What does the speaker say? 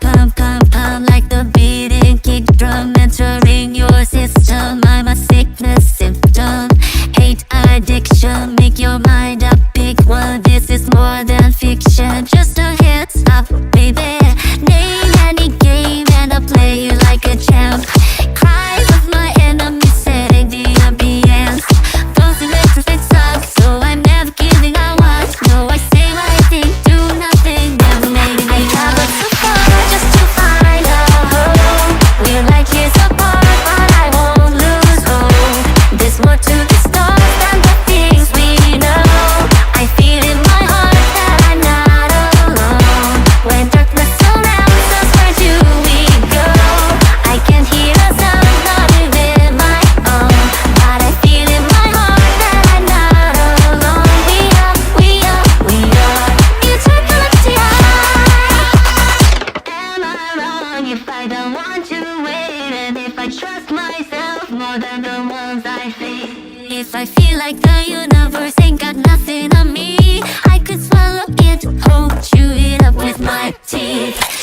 pump, pump, pump, pump like the beating kick drum entering your system. I'm a sickness symptom, hate addiction. Make your mind up, pick one. This is more than fiction. Just a heads up, baby. Name any game and I'll play you like a champ. Cries of my enemies setting the ambience. Those electric suck, so I'm never giving a what. No, I say what I think, do nothing, never made it. I traveled so far just to find a home. We're like years apart, but I won't lose hope. There's more to the stars than the things we know. I feel in my heart that I'm not alone. When darkness surrounds us, where do we go? I can't hear a sound, not even my own. But I feel in my heart that I'm not alone. We are Intergalactia. Am I wrong if I don't want to wait? And if I trust myself more than the ones I face? If I feel like the universe ain't got nothing on me, I could swallow it whole, chew it up with my teeth.